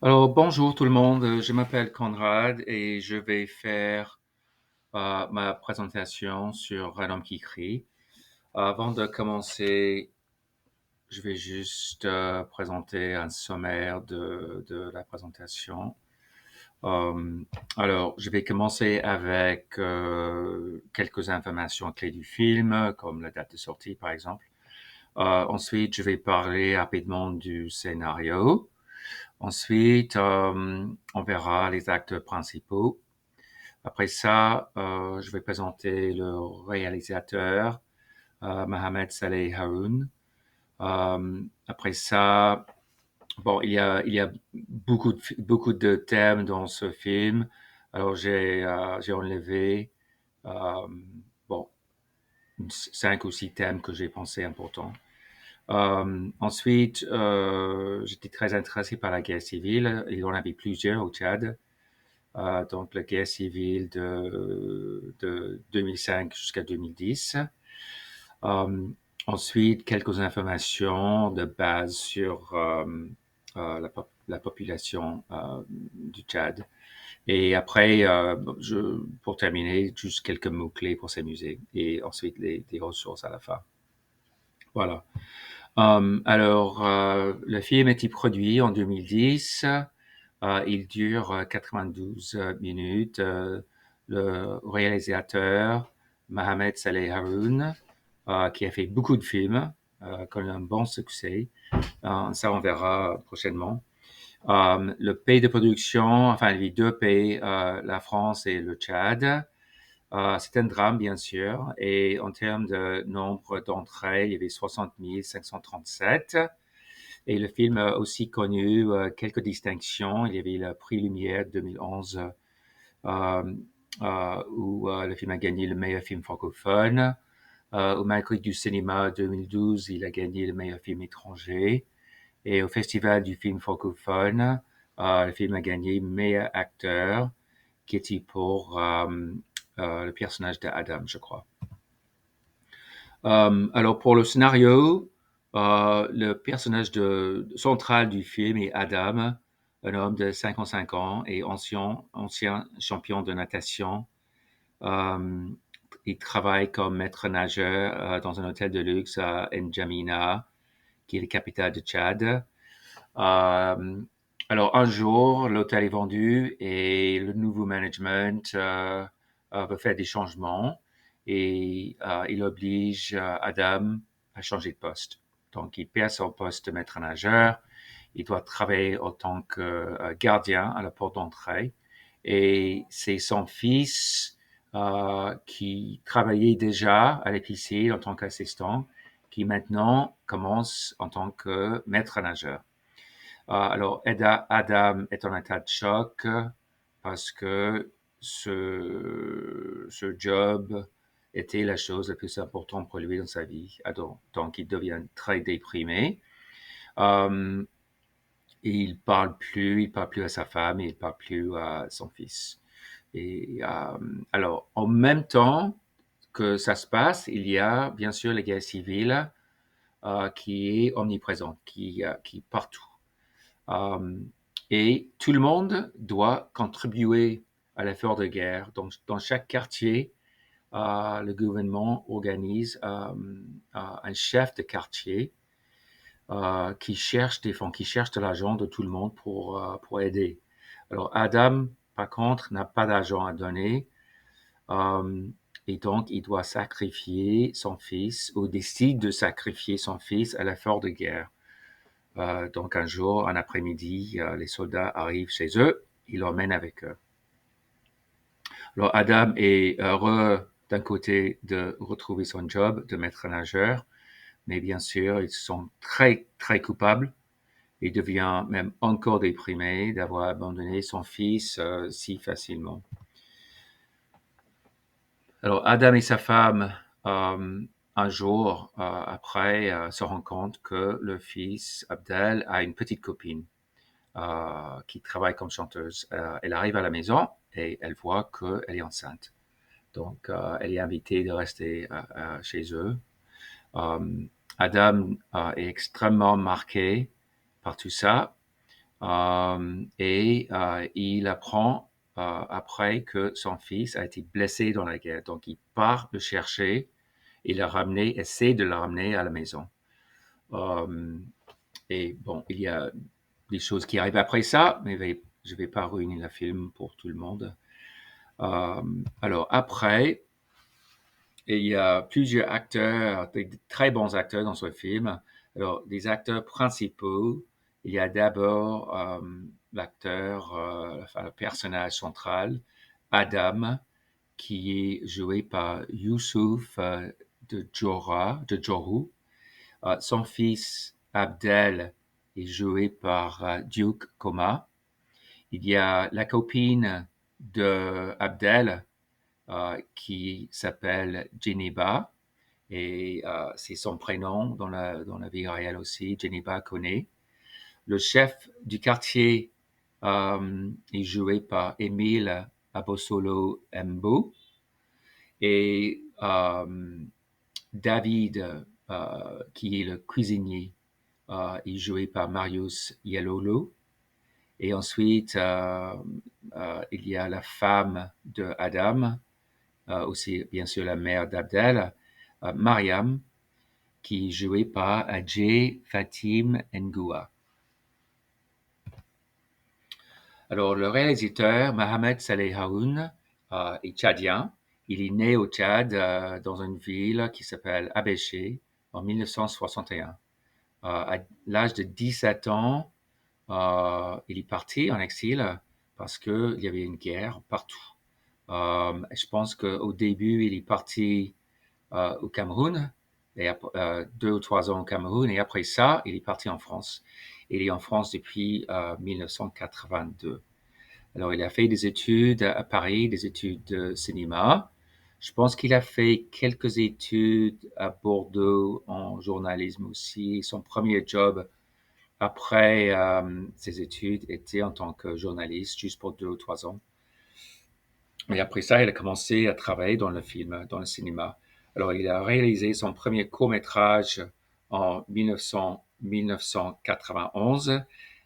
Alors, bonjour tout le monde, je m'appelle Conrad et je vais faire ma présentation sur Un homme qui crie. Avant de commencer, je vais juste présenter un sommaire de la présentation. Euh, alors, je vais commencer avec quelques informations clés du film, comme la date de sortie par exemple. Ensuite, je vais parler rapidement du scénario. Ensuite, on verra les acteurs principaux. Après ça, je vais présenter le réalisateur, Mohamed Saleh Haroun. Après ça, bon, il y a beaucoup de thèmes dans ce film. Alors j'ai enlevé, euh, bon, 5 ou 6 thèmes que j'ai pensé importants. Ensuite, j'étais très intéressé par la guerre civile. Il y en avait plusieurs au Tchad. Donc la guerre civile de 2005 jusqu'à 2010. Euh, Ensuite, quelques informations de base sur la population du Tchad. Et après, pour terminer, juste quelques mots-clés pour s'amuser. Et ensuite, des ressources à la fin. Voilà. Alors, le film a été produit en 2010. Il dure 92 minutes. Le réalisateur, Mohamed Saleh Haroun, qui a fait beaucoup de films, connaît un bon succès. Ça, on verra prochainement. Le pays de production, enfin les deux pays, la France et le Tchad, c'est un drame, bien sûr, et en termes de nombre d'entrées, il y avait 60 537. Et le film a aussi connu quelques distinctions. Il y avait le prix Lumière 2011, où le film a gagné le meilleur film francophone. Au Magritte du cinéma 2012, il a gagné le meilleur film étranger. Et au Festival du film francophone, le film a gagné meilleur acteur, qui était pour le personnage d'Adam, je crois. Alors pour le scénario, le personnage central du film est Adam, un homme de 55 ans et ancien champion de natation. Euh, il travaille comme maître nageur dans un hôtel de luxe à N'Djamena, qui est la capitale de Tchad. Euh, alors un jour, l'hôtel est vendu et le nouveau management veut faire des changements et il oblige Adam à changer de poste. Donc il perd son poste de maître nageur, il doit travailler en tant que gardien à la porte d'entrée et c'est son fils qui travaillait déjà à l'épicerie en tant qu'assistant qui maintenant commence en tant que maître nageur. Alors, Adam est en état de choc parce que ce job était la chose la plus importante pour lui dans sa vie. Donc, il devient très déprimé. Euh, il parle plus à sa femme, et il parle plus à son fils. Et alors, en même temps que ça se passe, il y a bien sûr la guerre civile qui est omniprésente, qui est partout. Euh, et tout le monde doit contribuer à l'effort de guerre. Donc, dans chaque quartier, le gouvernement organise un chef de quartier qui cherche des fonds, qui cherche de l'argent de tout le monde pour aider. Alors, Adam, par contre, n'a pas d'argent à donner. Euh, et donc, il doit sacrifier son fils ou décide de sacrifier son fils à l'effort de guerre. Donc un jour, un après-midi, les soldats arrivent chez eux, ils l'emmènent avec eux. Alors Adam est heureux d'un côté de retrouver son job de maître nageur, mais bien sûr, ils sont très, très coupables. Il devient même encore déprimé d'avoir abandonné son fils si facilement. Alors Adam et sa femme, un jour après, se rendent compte que le fils, Abdel, a une petite copine. Qui travaille comme chanteuse. Elle arrive à la maison et elle voit qu'elle est enceinte. Donc, elle est invitée de rester chez eux. Euh, Adam est extrêmement marqué par tout ça. Il apprend après que son fils a été blessé dans la guerre. Donc, il part le chercher et le ramener, essaie de le ramener à la maison. Et bon, il y a des choses qui arrivent après ça, mais je ne vais pas ruiner le film pour tout le monde. Alors, après, il y a plusieurs acteurs, des très bons acteurs dans ce film. Alors, des acteurs principaux, il y a d'abord l'acteur, enfin le personnage central, Adam, qui est joué par Youssouf de Johou. Son fils, Abdel, est joué par Duke Koma. Il y a la copine de Abdel, qui s'appelle Geneba, et c'est son prénom dans la vie réelle aussi, Geneba Kone. Le chef du quartier est joué par Émile Abosolo Mbo, et David, qui est le cuisinier, est joué par Marius Yelolo. Et ensuite, il y a la femme de Adam, aussi bien sûr la mère d'Abdel, Mariam, qui est jouée par Adjei Fatim Ngoua. Alors, le réalisateur, Mohamed Saleh Haroun, est tchadien. Il est né au Tchad, dans une ville qui s'appelle Abéché, en 1961. À l'âge de 17 ans, il est parti en exil parce qu'il y avait une guerre partout. Je pense qu'au début, il est parti au Cameroun, et 2 ou 3 ans au Cameroun, et après ça, il est parti en France. Il est en France depuis 1982. Alors, il a fait des études à Paris, des études de cinéma. Je pense qu'il a fait quelques études à Bordeaux en journalisme aussi. Son premier job après ses études était en tant que journaliste, juste pour 2 ou 3 ans. Et après ça, il a commencé à travailler dans le film, dans le cinéma. Alors, il a réalisé son premier court-métrage en 1991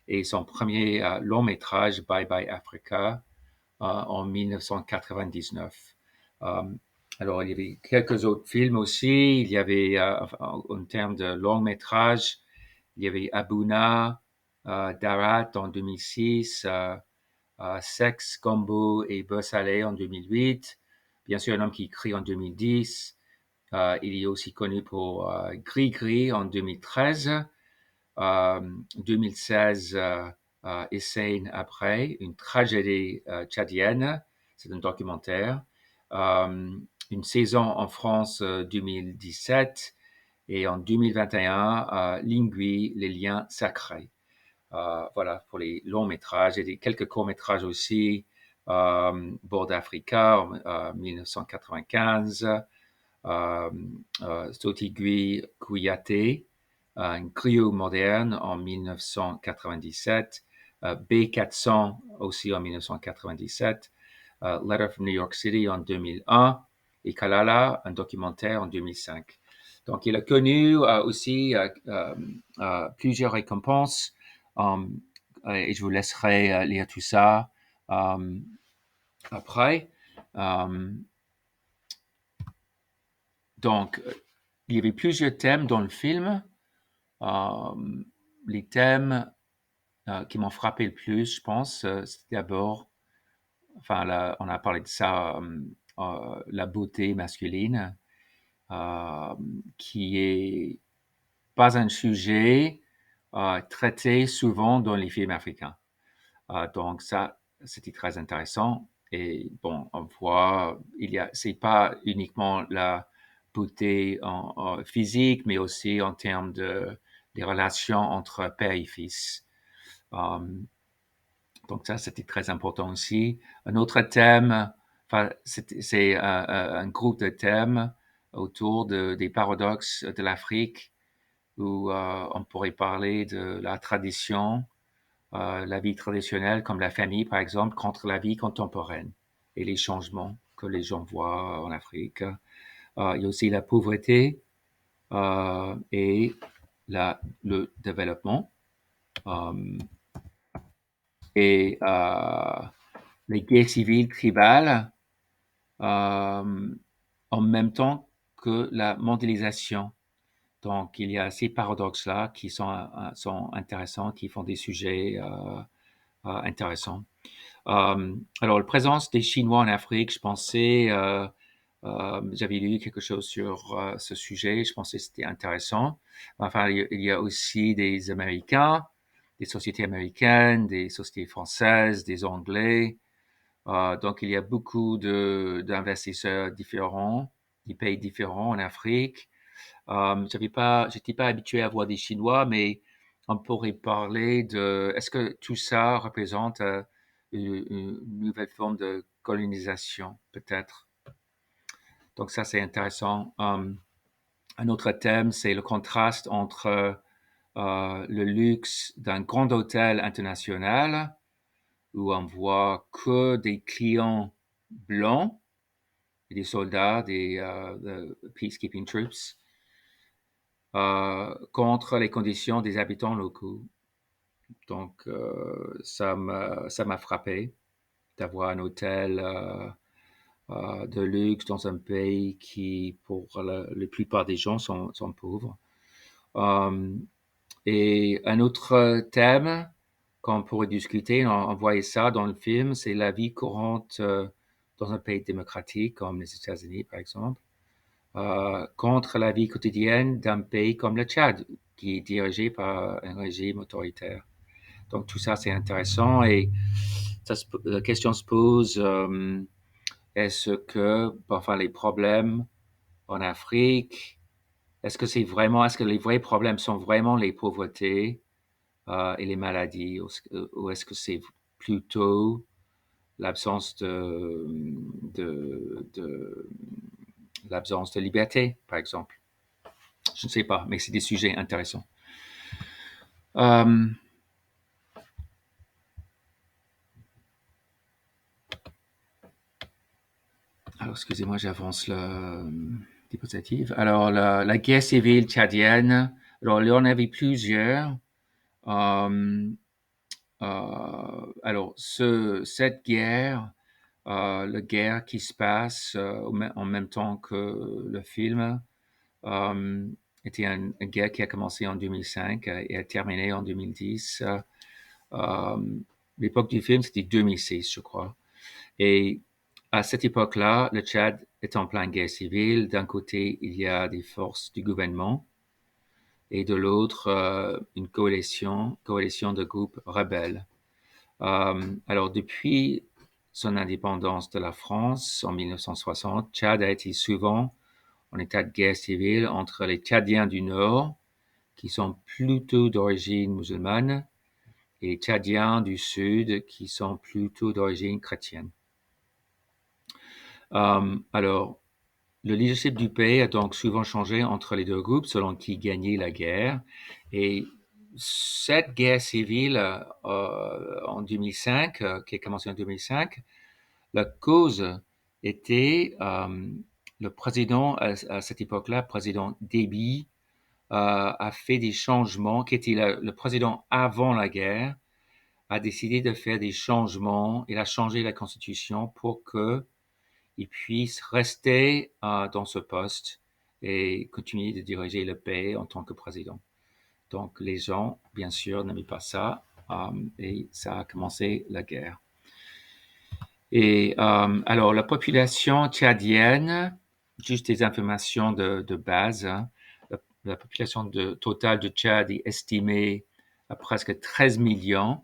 et son premier long-métrage, Bye Bye Africa, en 1999. Euh, alors, il y avait quelques autres films aussi. Il y avait, en termes de long-métrage, il y avait Abuna, Darat en 2006, Sex, Combo et Bossalé en 2008. Bien sûr, Un homme qui crie en 2010. Il est aussi connu pour Gris Gris en 2013. 2016, Hussein après, une tragédie tchadienne. C'est un documentaire. Une saison en France 2017 et en 2021, Lingui, les liens sacrés. Voilà, pour les longs métrages et quelques courts métrages aussi. Bord d'Africa en 1995, Sotigui Kouyaté, un griot moderne en 1997, B400 aussi en 1997, Letter from New York City en 2001 et Kalala, un documentaire en 2005. Donc, il a connu aussi plusieurs récompenses et je vous laisserai lire tout ça après. Donc, il y avait plusieurs thèmes dans le film. Les thèmes qui m'ont frappé le plus, je pense, c'est d'abord, enfin, on a parlé de ça, la beauté masculine, euh, qui est pas un sujet traité souvent dans les films africains. Donc ça, c'était très intéressant. Et bon, on voit, c'est pas uniquement la beauté en physique, mais aussi en termes des relations entre père et fils. Donc ça, c'était très important aussi. Un autre thème, enfin, c'est un groupe de thèmes autour des paradoxes de l'Afrique, où on pourrait parler de la tradition, la vie traditionnelle, comme la famille, par exemple, contre la vie contemporaine et les changements que les gens voient en Afrique. Il y a aussi la pauvreté et le développement. et les guerres civiles tribales en même temps que la mondialisation. Donc, il y a ces paradoxes-là qui sont intéressants, qui font des sujets intéressants. Alors, la présence des Chinois en Afrique, je pensais, j'avais lu quelque chose sur ce sujet, je pensais que c'était intéressant. Enfin, il y a aussi des Américains, des sociétés américaines, des sociétés françaises, des Anglais. Donc, il y a beaucoup d'investisseurs différents, des pays différents en Afrique. J'étais pas habitué à voir des Chinois, mais on pourrait parler est-ce que tout ça représente une nouvelle forme de colonisation, peut-être? Donc ça, c'est intéressant. Un autre thème, c'est le contraste entre le luxe d'un grand hôtel international où on voit que des clients blancs, des soldats, des peacekeeping troops, contre les conditions des habitants locaux. Donc, ça m'a frappé d'avoir un hôtel de luxe dans un pays qui, pour la plupart des gens, sont pauvres. Euh, et un autre thème qu'on pourrait discuter, on voyait ça dans le film, c'est la vie courante dans un pays démocratique comme les États-Unis, par exemple, contre la vie quotidienne d'un pays comme le Tchad, qui est dirigé par un régime autoritaire. Donc tout ça, c'est intéressant et la question se pose, est-ce que parfois les problèmes en Afrique, est-ce que les vrais problèmes sont vraiment les pauvretés et les maladies, ou est-ce que c'est plutôt l'absence de l'absence de liberté, par exemple? Je ne sais pas, mais c'est des sujets intéressants. Euh, alors, excusez-moi, j'avance la diapositive. Alors, la guerre civile tchadienne, alors, il y en avait plusieurs. Euh, alors, cette guerre, la guerre qui se passe en même temps que le film, euh, était une guerre qui a commencé en 2005 et a terminé en 2010. Euh, L'époque du film, c'était 2006, je crois. Et à cette époque-là, le Tchad est en pleine guerre civile. D'un côté, il y a des forces du gouvernement et de l'autre, une coalition de groupes rebelles. Alors, depuis son indépendance de la France en 1960, Tchad a été souvent en état de guerre civile entre les Tchadiens du Nord, qui sont plutôt d'origine musulmane, et les Tchadiens du Sud, qui sont plutôt d'origine chrétienne. Alors, le leadership du pays a donc souvent changé entre les deux groupes selon qui gagnait la guerre. Et cette guerre civile en 2005, qui a commencé en 2005, la cause était le président à cette époque-là, président Déby, a fait des changements, qui était le président avant la guerre, a décidé de faire des changements. Il a changé la constitution pour que il puisse rester dans ce poste et continuer de diriger le pays en tant que président. Donc les gens, bien sûr, n'aimaient pas ça et ça a commencé la guerre. Et alors la population tchadienne, juste des informations de base, hein, la population totale de Tchad est estimée à presque 13 millions,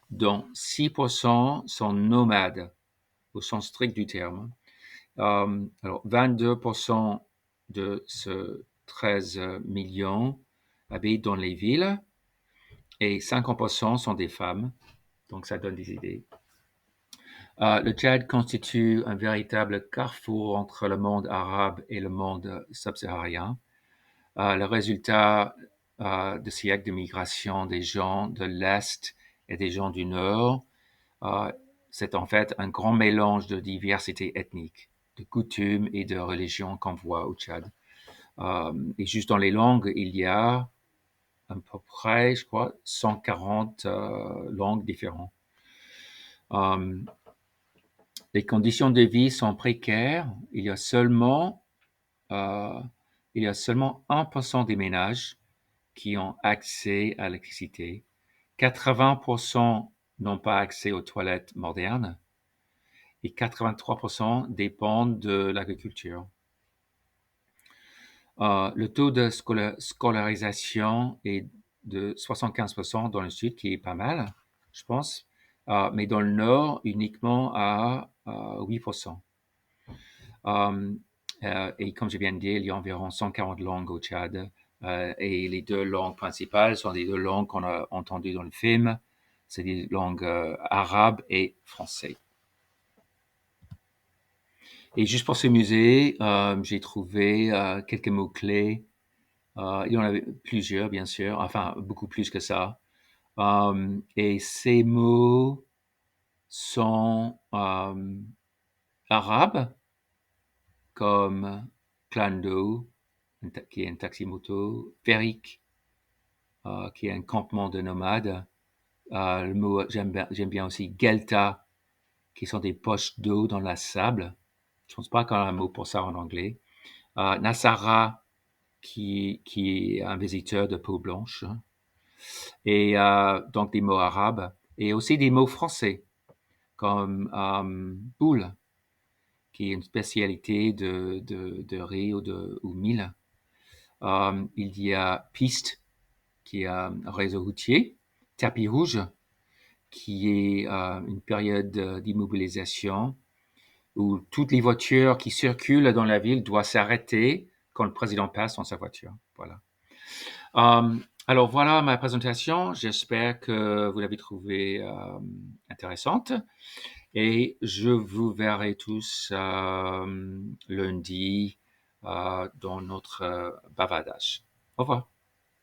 dont 6% sont nomades au sens strict du terme. Alors, 22% de ce 13 millions habitent dans les villes et 50% sont des femmes. Donc, ça donne des idées. Le Tchad constitue un véritable carrefour entre le monde arabe et le monde subsaharien. Le résultat de siècles de migration des gens de l'Est et des gens du Nord, c'est en fait un grand mélange de diversité ethnique, de coutumes et de religions qu'on voit au Tchad. Et juste dans les langues, il y a à peu près, je crois, 140 langues différentes. Euh, les conditions de vie sont précaires. Euh, il y a seulement 1% des ménages qui ont accès à l'électricité. 80% n'ont pas accès aux toilettes modernes et 83% dépendent de l'agriculture. Le taux de scolarisation est de 75% dans le sud, qui est pas mal, je pense, mais dans le nord, uniquement à 8%. Et comme je viens de dire, il y a environ 140 langues au Tchad, et les deux langues principales sont les deux langues qu'on a entendues dans le film, c'est les langues arabes et français. Et juste pour ce musée, j'ai trouvé quelques mots-clés. Il y en avait plusieurs, bien sûr, enfin beaucoup plus que ça. Et ces mots sont arabes, comme clando, qui est un taxi-moto, ferik, qui est un campement de nomades. Le mot, j'aime bien aussi gelta, qui sont des poches d'eau dans la sable. Je pense pas qu'on a un mot pour ça en anglais. Nasara, qui est un visiteur de peau blanche. Et donc des mots arabes. Et aussi des mots français, comme boule, qui est une spécialité de riz ou mil. Il y a piste, qui est un réseau routier. Tapis rouge, qui est une période d'immobilisation où toutes les voitures qui circulent dans la ville doivent s'arrêter quand le président passe dans sa voiture. Voilà. Alors voilà ma présentation. J'espère que vous l'avez trouvée intéressante et je vous verrai tous lundi dans notre bavardage. Au revoir.